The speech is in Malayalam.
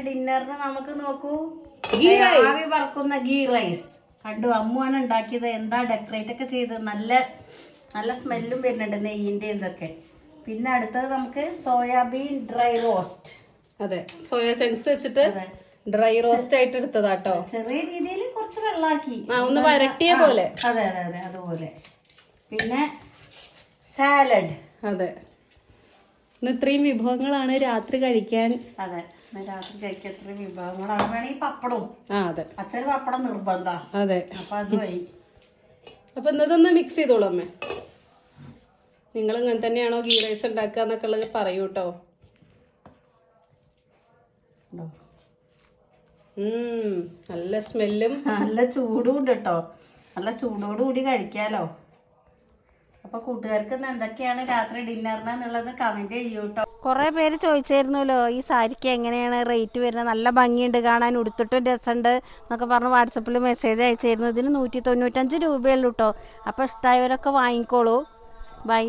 ഡിന്നറിന് നമുക്ക് നോക്കൂ ഗീ റൈസ്. ആവി പറക്കുന്ന ഗീ റൈസ് കണ്ടു. അമ്മുവാണ് ഉണ്ടാക്കിയത്. എന്താ ഡെക്കറേറ്റ് ഒക്കെ ചെയ്ത് നല്ല നല്ല സ്മെല്ലും വരുന്നുണ്ട് നെയ്യിന്റെ ഇതൊക്കെ. പിന്നെ അടുത്തത് നമുക്ക് സോയാബീൻ ഡ്രൈ റോസ്റ്റ്. അതെ, സോയ ചങ്ക്സ് വെച്ചിട്ട് ഡ്രൈ റോസ്റ്റ് ആയിട്ട് എടുത്തതാട്ടോ. ചെറിയ രീതിയിൽ കുറച്ച് വെള്ളാക്കി ഒന്ന് വരട്ടിയ പോലെ. അതെ അതെ അതെ അതുപോലെ. പിന്നെ സാലഡ്. അതെ, ഇന്ന് ഇത്രയും വിഭവങ്ങളാണ് രാത്രി കഴിക്കാൻ. അതെ, രാത്രി കഴിക്കാൻ എത്ര വിഭവങ്ങളാണ്. വേണമെങ്കിൽ പപ്പടവും. അതെ, അച്ഛന് പപ്പടം നിർബന്ധ. അതെ, അപ്പൊ അതുമായി. അപ്പൊ ഇന്നതൊന്ന് മിക്സ് ചെയ്തോളൂ അമ്മേ. നിങ്ങൾ ഇങ്ങനെ തന്നെയാണോ ഗീ റൈസ് ഉണ്ടാക്കുക എന്നൊക്കെ ഉള്ളത് പറയൂ കേട്ടോ. നല്ല സ്മെല്ലും നല്ല ചൂടും ഉണ്ട് കേട്ടോ. നല്ല ചൂടോടുകൂടി കഴിക്കാലോ. അപ്പൊ കൂട്ടുകാർക്ക് എന്തൊക്കെയാണ് രാത്രി ഡിന്നറിന് എന്നുള്ളത് കമന്റ് ചെയ്യൂ കേട്ടോ. കുറെ പേര് ചോദിച്ചായിരുന്നല്ലോ ഈ സാരിക്ക് എങ്ങനെയാണ് റേറ്റ് വരുന്നത്, നല്ല ഭംഗിയുണ്ട് കാണാൻ, ഉടുത്തിട്ടും രസമുണ്ട് എന്നൊക്കെ പറഞ്ഞ് വാട്സപ്പിൽ മെസ്സേജ് അയച്ചായിരുന്നു. ഇതിന് 195 രൂപയുള്ളൂ കേട്ടോ. അപ്പോൾ ഇഷ്ടമായവരൊക്കെ വാങ്ങിക്കോളൂ. ബൈ.